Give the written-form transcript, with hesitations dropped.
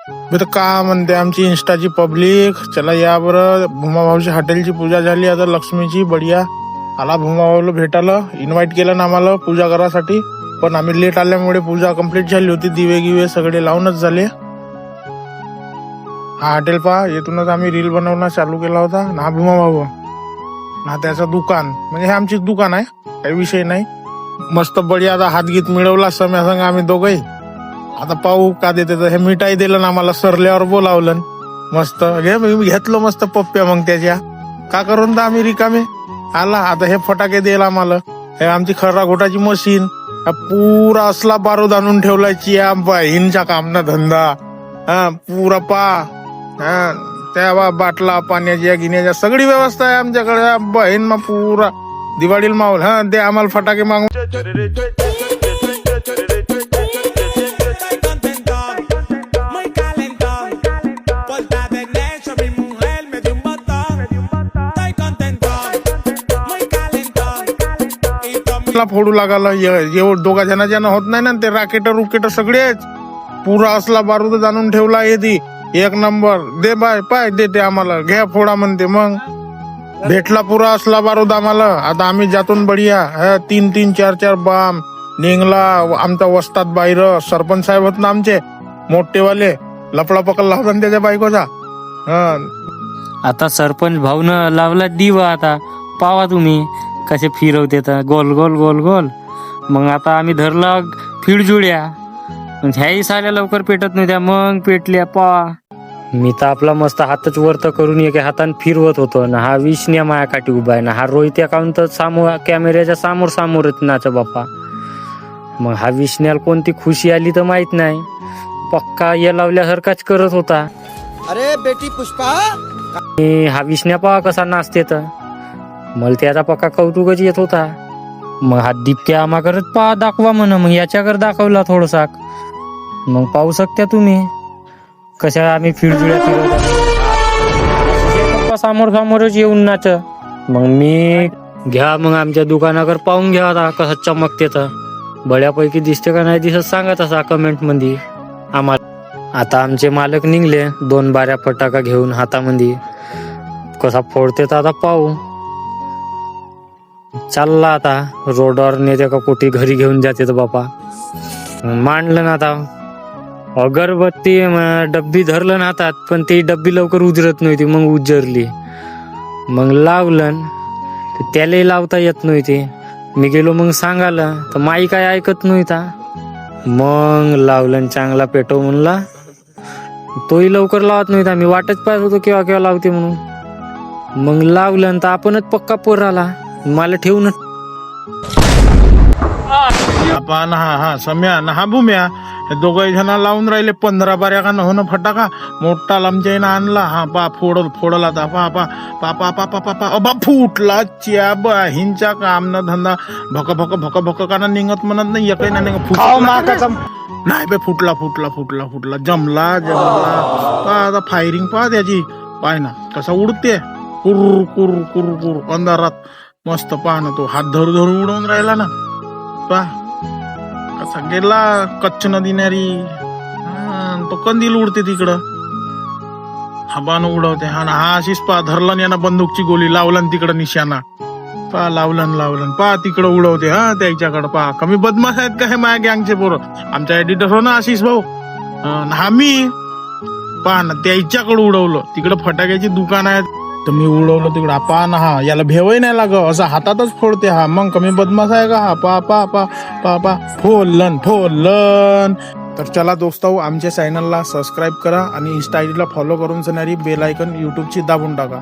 तर का म्हणते आमची इंस्टाची पब्लिक, चला या बरं. भूमाभाऊची हॉटेलची पूजा झाली आता लक्ष्मीची, बढिया. आला भूमाभाऊला भेटायला, इन्व्हाइट केलं ना आम्हाला पूजा करासाठी, पण आम्ही लेट आल्यामुळे पूजा कंप्लीट झाली होती. दिवे गिवे सगळे लावूनच झाले. हा हॉटेल पहा, येथूनच आम्ही रील बनवणं चालू केला होता ना. भूमाभाऊ ना त्याचं दुकान, म्हणजे हे आमची दुकान आहे, काही विषय नाही. मस्त बढिया आता हातगीत मिळवला सम्या संग आम्ही दोघही. आता पाहू का देते. हे मिठाई दिलं ना आम्हाला, सरल्यावर बोलावलं मस्त. घेतलं मस्त पप्प्या मग त्याच्या, का करून तर आम्ही रिकामे. आला आता हे फटाके द्यायला आम्हाला. हे आमची खर्रा घोटाची मशीन, पुरा असला बारूद आणून ठेवलायची हिंचा कामना धंदा. हा पुरा पा हा त्या बाटला पाण्याच्या गिण्याच्या सगळी व्यवस्था आहे आमच्याकडे. बहीण मग पुरा दिवाळीला माहोल. हा दे आम्हाला फटाके मागून. फोडू लागाला एवढं दोघा जणांना होत नाही ना. ते राकेटर रुकेटर सगळेच पुरा असला बारूद जाणून ठेवला. येते एक नंबर. दे बाय पाय देते आम्हाला, घ्या फोडा म्हणते. मग भेटला पुरा असला बारूद आम्हाला. आता आम्ही जातून बढिया 3-3, 4-4 बाम निघला. आमचा वस्तात बाहेर सरपंच साहेब होत ना आमचे मोठेवाले, लफडा पकडला होता त्याच्या बायकोचा. आता सरपंच भाऊन लावला दिवा. आता पावा तुम्ही कसे फिरवते तर गोल गोल गोल गोल. मग आता आम्ही धरला फिडजुड्या, ह्याही साऱ्या लवकर पेटत नव्हत्या, मग पेटल्या पा. मी तर आपला मस्त हातच वरत करून एका हाताने फिरवत होतो ना. हा विष्ण्या मायाकाठी उभा आहे ना. हा रोहित अकाउंट तर समोर कॅमेऱ्याच्या समोर समोरच नाच बाप्पा. मग हा विष्ण्याला कोणती खुशी आली तर माहित नाही, पक्का या लावल्यासारखाच करत होता. अरे बेटी पुष्पा, हा विष्ण्या पहा कसा नाचते तर मला त्याचा पक्का कौतुकच येत होता. मग हा दिप्त्या आम्हाकरच पहा दाखवा म्हण. मग याच्याकडे दाखवला थोडसा. मग पाहू शकता तुम्ही कशा आम्ही फिरजुड्या फिरवता समोर समोरच येऊन नाच. मग मी घ्या मग आमच्या दुकानाकडे पाहून घ्या आता कसं चमकते तर. बऱ्यापैकी दिसते का नाही दिसत सांगा तसा कमेंट मध्ये आम्हाला. आता आमचे मालक निघले 2 बाऱ्या फटाका घेऊन हातामध्ये. कसा फोडते तर आता पाहू. चालला आता रोडवर नेते का कुठे घरी घेऊन जाते तर बापा. मांडलं ना आता अगरबत्ती डब्बी धरलं ना हातात, पण ती डब्बी लवकर उजरत नव्हती. मग उजरली, मग लावलं तर त्यालाही लावता येत नव्हती. मी गेलो मग सांगायला तर माई काय ऐकत नव्हता. मग लावलं चांगला पेटव म्हणला, तोही लवकर लावत नव्हता. मी वाटच पाहत होतो केव्हा केव्हा लावते म्हणून. मग लावलं तर आपणच पक्का पोर आला मला ठेवून. आपण हा सम्या ना हा भूम्या हे दोघही जण लावून राहिले 15 बाऱ्या का न फटाका. मोठा आमच्या येणं आणला. हा पा फोडला आता पा पा पा पा पा पा पा पा अबा फुटला च्या हिंचा काम न धंदा. भक भक भक भक का निघत म्हणत नाही. एकही नाही नाही बे. फुटला फुटला फुटला फुटला जमला जमला. पा आता फायरिंग पहा त्याची, पाय ना कसा उडते कुर कुर कुर कुर अंधारात. मस्त पहा ना तो हात धरून उडवून राहिला ना. पा कसा गेला कच्छ नदीनारी. तो कंदील उडते तिकडं, हबान उडवते. हा ना हा अशीच पा धरला याना बंदूकची गोळी लावलं तिकडं निशाणा. पा लावलं पा तिकडं उडवते. हा त्याच्याकडं पा कमी बदमाश आहेत का हे माया गँगचे पोरं. आमचा एडिटर हो ना आशिष भाऊ. हा मी पहा ना त्याच्याकडं उडवलं. तिकडं फटाक्याची दुकान आहे तर मी उडवलं तिकडं. पा ना हा याला भेवही नाही लाग, असं हातातच फोडते हा. मग कमी बदमाश आहे का हा. पा पा पा पा पा फोडलन. तर चला दोस्ताओ, आमच्या चॅनलला सबस्क्राईब करा आणि इंस्टा आयडीला फॉलो करून जाणारी बेल आयकॉन युट्यूबची दाबून टाका.